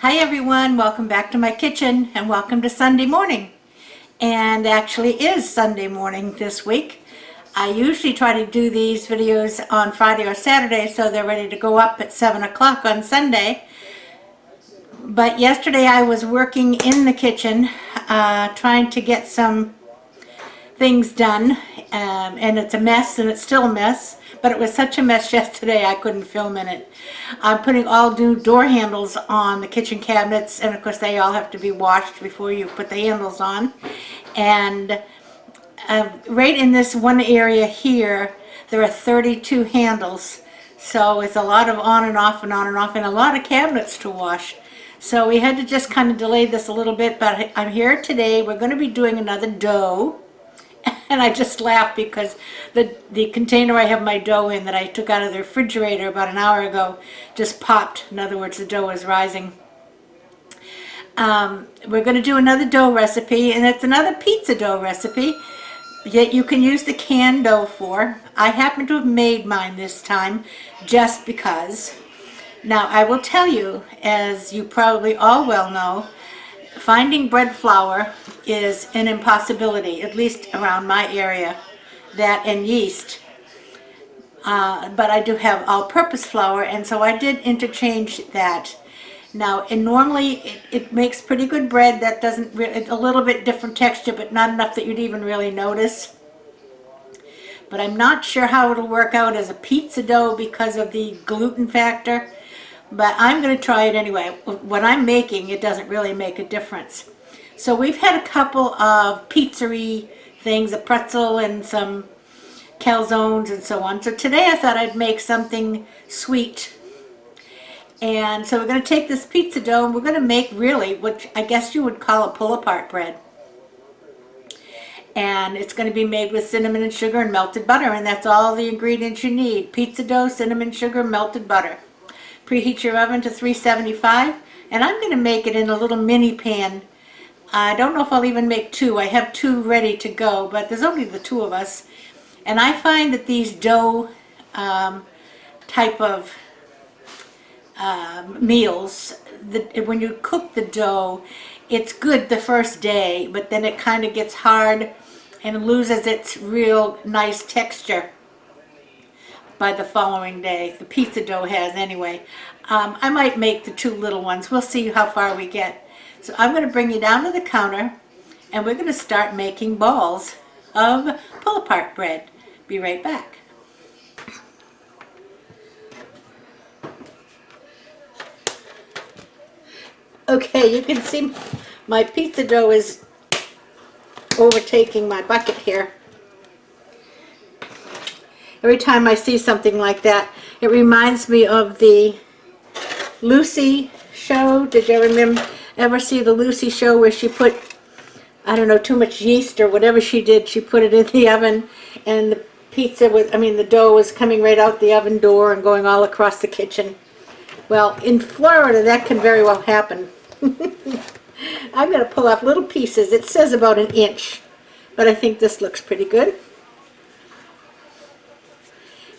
Hi everyone, welcome back to my kitchen and welcome to Sunday morning. And actually is Sunday morning this week. I usually try to do these videos on Friday or Saturday so they're ready to go up at 7 o'clock on Sunday. But yesterday I was working in the kitchen trying to get some things done, and it's a mess, and it's still a mess, but it was such a mess yesterday I couldn't film in it. I'm putting all new door handles on the kitchen cabinets, and of course they all have to be washed before you put the handles on. And right in this one area here there are 32 handles, so it's a lot of on and off and on and off, and a lot of cabinets to wash. So we had to just kind of delay this a little bit, but I'm here today. We're going to be doing another dough. And I just laughed because the container I have my dough in that I took out of the refrigerator about an hour ago just popped. In other words, the dough is rising. We're going to do another dough recipe, and it's another pizza dough recipe that you can use the canned dough for. I happen to have made mine this time just because. Now, I will tell you, as you probably all well know, finding bread flour is an impossibility, at least around my area, that and yeast. But I do have all-purpose flour, and so I did interchange that. Now, and normally it makes pretty good bread that doesn't really, a little bit different texture, but not enough that you'd even really notice. But I'm not sure how it'll work out as a pizza dough because of the gluten factor. But I'm going to try it anyway. What I'm making, it doesn't really make a difference. So we've had a couple of pizzeria things, a pretzel and some calzones and so on. So today I thought I'd make something sweet. And so we're going to take this pizza dough and we're going to make really what I guess you would call a pull-apart bread. And it's going to be made with cinnamon and sugar and melted butter, and that's all the ingredients you need. Pizza dough, cinnamon, sugar, melted butter. Preheat your oven to 375, and I'm going to make it in a little mini pan. I don't know if I'll even make two. I have two ready to go, but there's only the two of us. And I find that these dough type of meals, when you cook the dough, it's good the first day, but then it kind of gets hard and loses its real nice texture by the following day. The pizza dough has anyway. I might make the two little ones. We'll see how far we get. So I'm going to bring you down to the counter and we're going to start making balls of pull-apart bread. Be right back. Okay, you can see my pizza dough is overtaking my bucket here. Every time I see something like that, it reminds me of the Lucy show. Did you ever see the Lucy show where she put, I don't know, too much yeast or whatever she did, she put it in the oven and the pizza was, the dough was coming right out the oven door and going all across the kitchen. Well, in Florida that can very well happen. I'm going to pull off little pieces. It says about an inch, but I think this looks pretty good.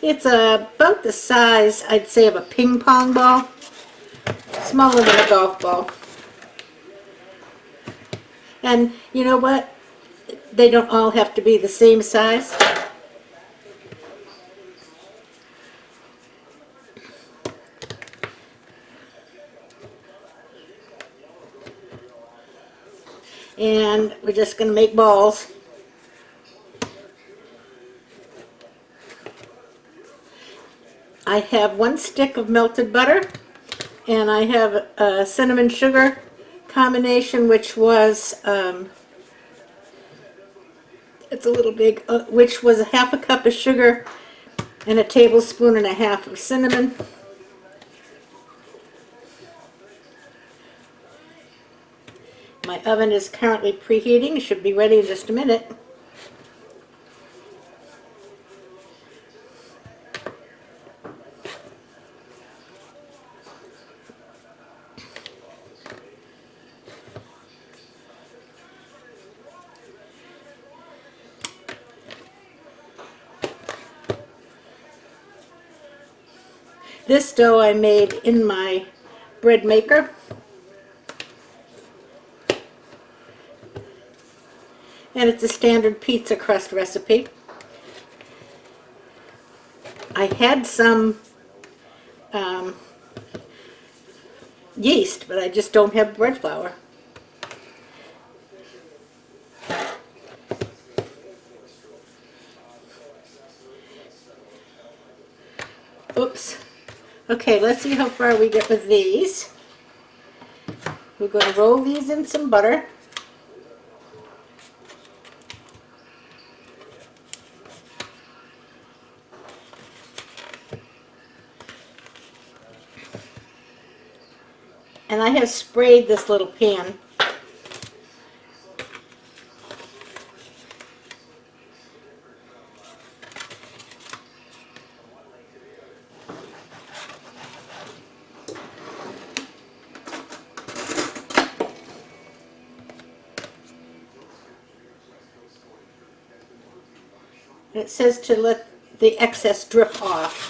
It's about the size, I'd say, of a ping pong ball, smaller than a golf ball. And you know what? They don't all have to be the same size. And we're just going to make balls. I have 1 stick of melted butter, and I have a cinnamon sugar combination, which was, it's a little big, which was a half a cup of sugar and a tablespoon and a half of cinnamon. My oven is currently preheating. It should be ready in just a minute. This dough I made in my bread maker. and it's a standard pizza crust recipe. I had some yeast, but I just don't have bread flour. Oops. Okay, let's see how far we get with these. We're going to roll these in some butter. And I have sprayed this little pan. It says to let the excess drip off.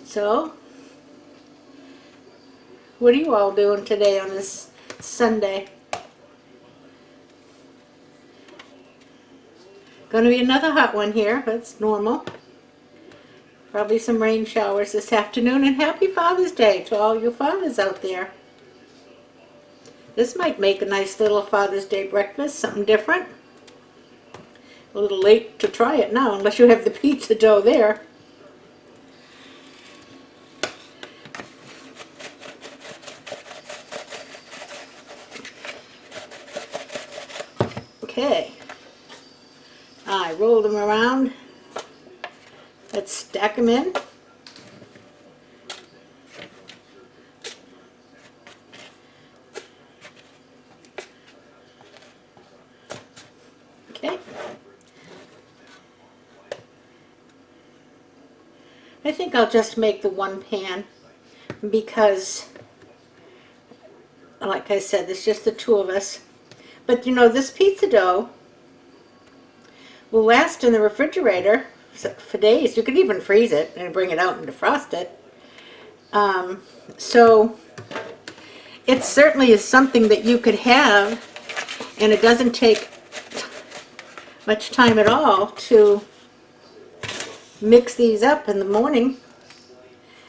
So, what are you all doing today on this Sunday? Going to be another hot one here. That's normal. Probably some rain showers this afternoon, and happy Father's Day to all you fathers out there. This might make a nice little Father's Day breakfast, something different. A little late to try it now, unless you have the pizza dough there. Okay. I roll them around. Let's stack them in. Okay. I think I'll just make the one pan because, like I said, it's just the two of us. But you know, this pizza dough will last in the refrigerator for days. You could even freeze it and bring it out and defrost it. So it certainly is something that you could have, and it doesn't take much time at all to mix these up in the morning,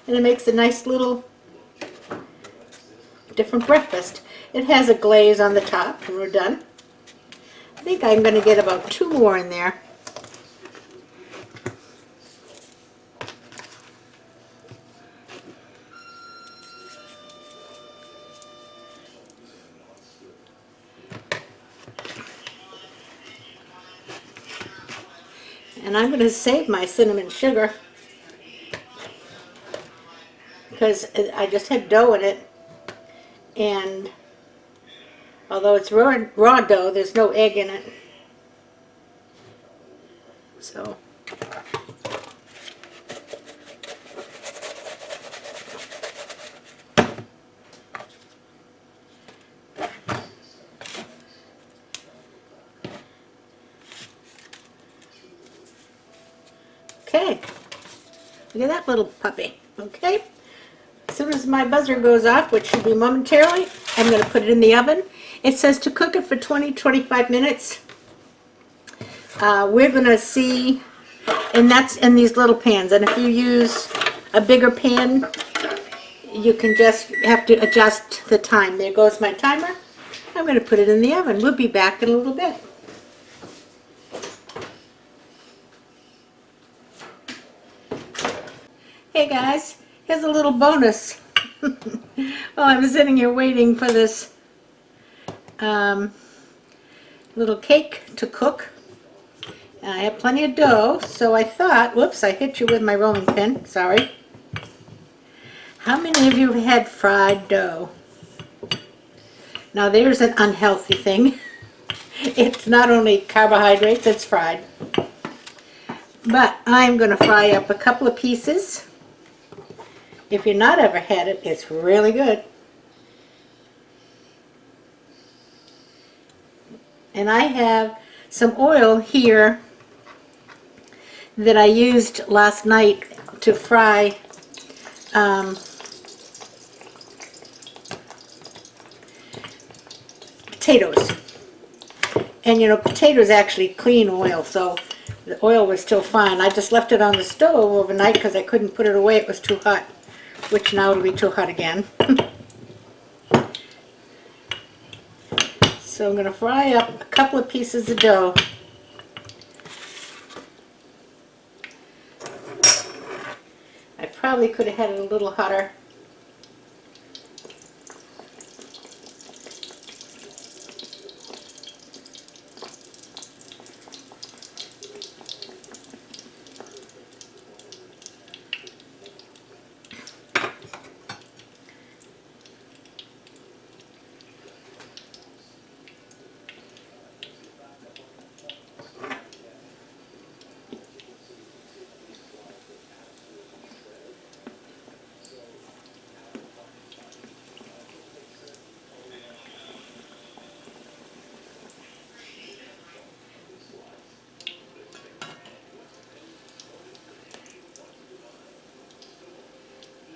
and it makes a nice little different breakfast. It has a glaze on the top and we're done. I think I'm going to get about 2 more in there. And I'm going to save my cinnamon sugar because I just had dough in it, and although it's raw dough, there's no egg in it. So okay, look at that little puppy. Okay, as soon as my buzzer goes off, which should be momentarily, I'm going to put it in the oven. It says to cook it for 20-25 minutes. We're going to see, and that's in these little pans. And if you use a bigger pan, you can just have to adjust the time. There goes my timer. I'm going to put it in the oven. We'll be back in a little bit. Hey guys, here's a little bonus. While I was sitting here waiting for this little cake to cook, I have plenty of dough, so I thought, whoops, I hit you with my rolling pin, sorry. How many of you have had fried dough? Now there's an unhealthy thing. It's not only carbohydrates, it's fried. But I'm going to fry up a couple of pieces. If you've not ever had it, it's really good. And I have some oil here that I used last night to fry potatoes. And you know, potatoes actually clean oil, so the oil was still fine. I just left it on the stove overnight because I couldn't put it away. It was too hot, which now it'll be too hot again. So I'm going to fry up a couple of pieces of dough. I probably could have had it a little hotter.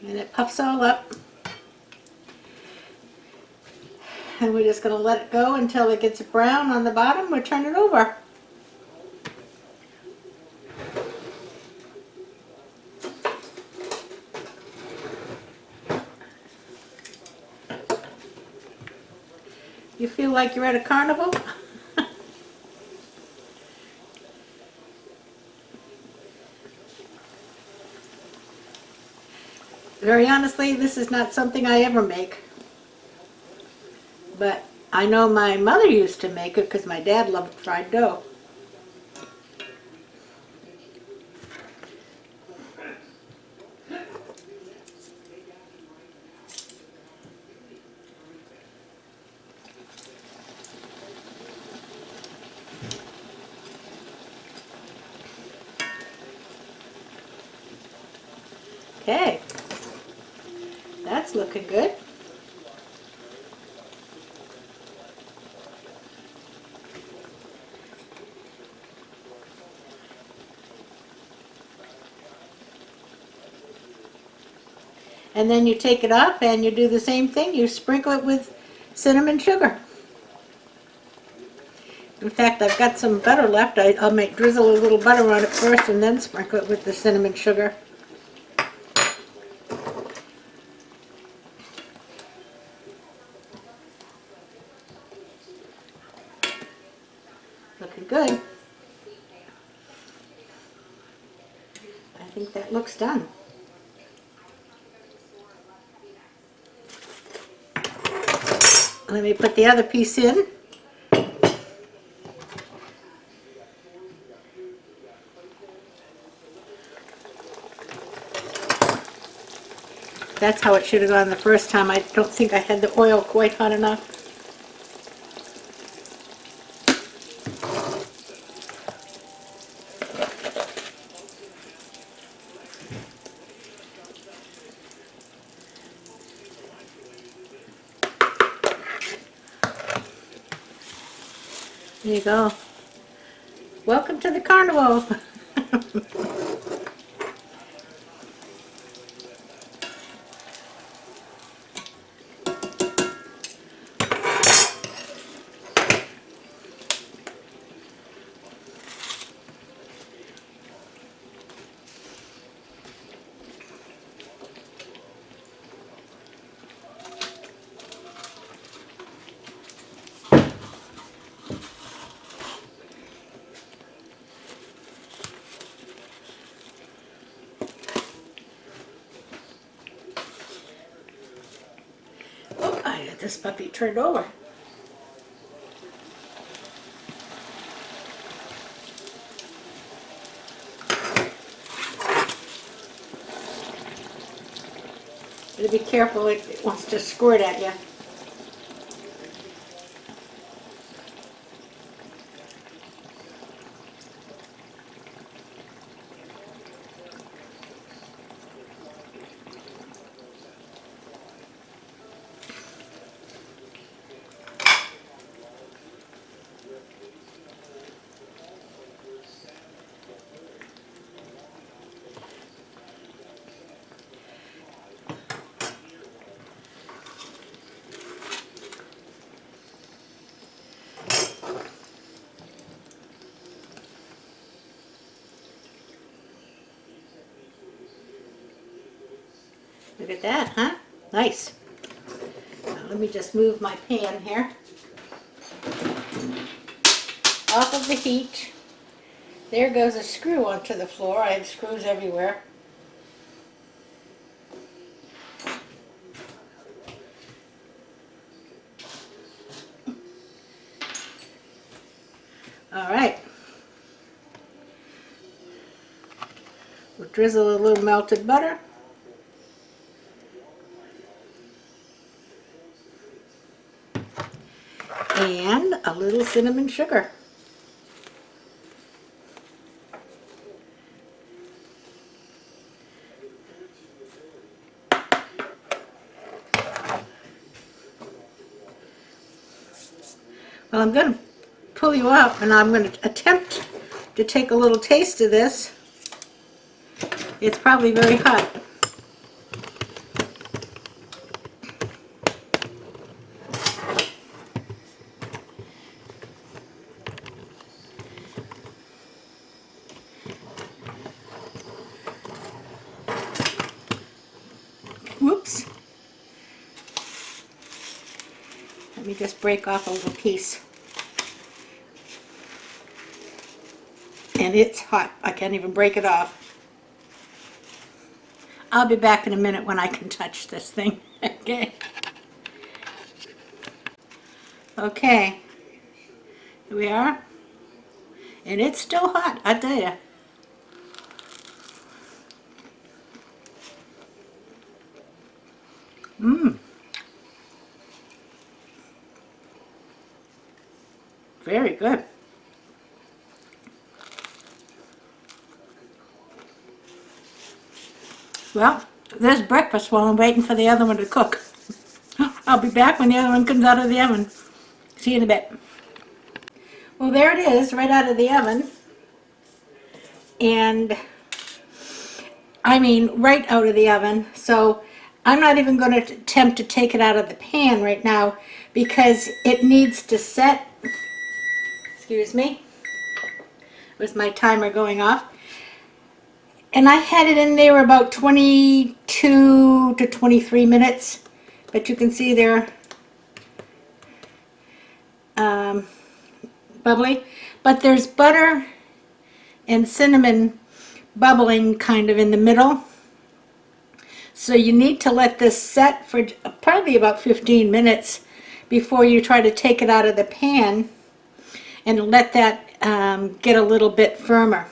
And it puffs all up. And we're just going to let it go until it gets brown on the bottom. We'll turn it over. You feel like you're at a carnival? Very honestly, this is not something I ever make. But I know my mother used to make it because my dad loved fried dough. Okay, that's looking good. And then you take it off and you do the same thing. You sprinkle it with cinnamon sugar. In fact, I've got some butter left. I'll drizzle a little butter on it first and then sprinkle it with the cinnamon sugar. Looking good. I think that looks done. Let me put the other piece in. That's how it should have gone the first time. I don't think I had the oil quite hot enough. There you go. Welcome to the carnival. Oh, I got this puppy turned over. You be careful, it wants to squirt at you. Look at that, huh? Nice. Now, let me just move my pan here off of the heat. There goes a screw onto the floor. I have screws everywhere. All right. We'll drizzle a little melted butter. And a little cinnamon sugar. Well, I'm going to pull you up and I'm going to attempt to take a little taste of this. It's probably very hot. Whoops. Let me just break off a little piece. And it's hot. I can't even break it off. I'll be back in a minute when I can touch this thing. Okay. Okay. Here we are. And it's still hot, I tell you. Mmm. Very good. Well, there's breakfast while I'm waiting for the other one to cook. I'll be back when the other one comes out of the oven. See you in a bit. Well, there it is, right out of the oven. And, I mean, right out of the oven. So, I'm not even going to attempt to take it out of the pan right now because it needs to set. Excuse me. Was my timer going off? And I had it in there about 22 to 23 minutes. But you can see they're bubbly. But there's butter and cinnamon bubbling kind of in the middle. So you need to let this set for probably about 15 minutes before you try to take it out of the pan and let that get a little bit firmer.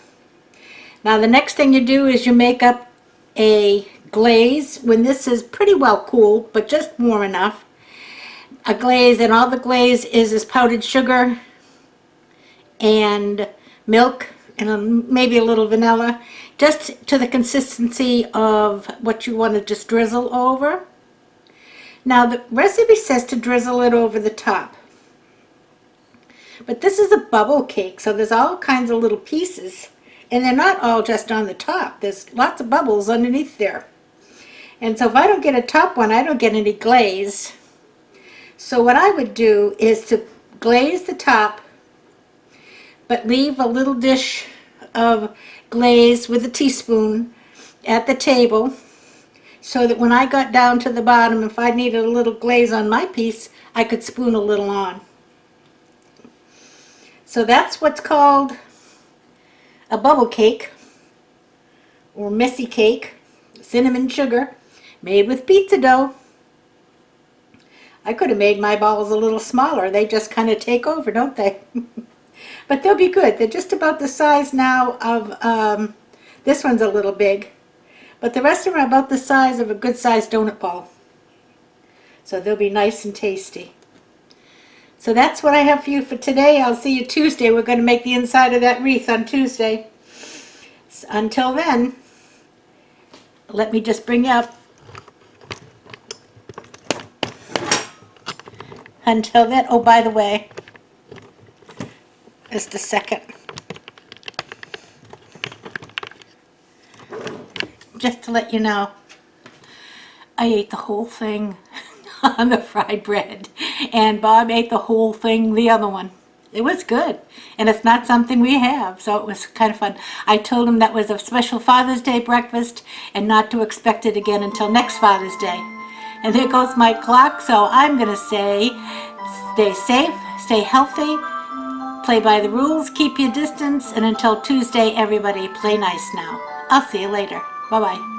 Now the next thing you do is you make up a glaze when this is pretty well cooled, but just warm enough. A glaze, and all the glaze is powdered sugar and milk and maybe a little vanilla, just to the consistency of what you want to just drizzle over. Now the recipe says to drizzle it over the top. But this is a bubble cake, so there's all kinds of little pieces. And they're not all just on the top. There's lots of bubbles underneath there. And so if I don't get a top one, I don't get any glaze. So what I would do is to glaze the top, but leave a little dish of glaze with a teaspoon at the table so that when I got down to the bottom, if I needed a little glaze on my piece, I could spoon a little on. So that's what's called a bubble cake or messy cake, cinnamon sugar, made with pizza dough. I could have made my balls a little smaller. They just kind of take over, don't they? But they'll be good. They're just about the size now of, this one's a little big, but the rest of them are about the size of a good-sized donut ball. So they'll be nice and tasty. So that's what I have for you for today. I'll see you Tuesday. We're going to make the inside of that wreath on Tuesday. So until then, let me just bring you up. Until then, oh, by the way, just a second. Just to let you know, I ate the whole thing on the fried bread, and Bob ate the whole thing, the other one. It was good, and it's not something we have, so it was kind of fun. I told him that was a special Father's Day breakfast and not to expect it again until next Father's Day. And there goes my clock, so I'm going to say stay safe, stay healthy, play by the rules, keep your distance, and until Tuesday, everybody play nice now. I'll see you later. Bye-bye.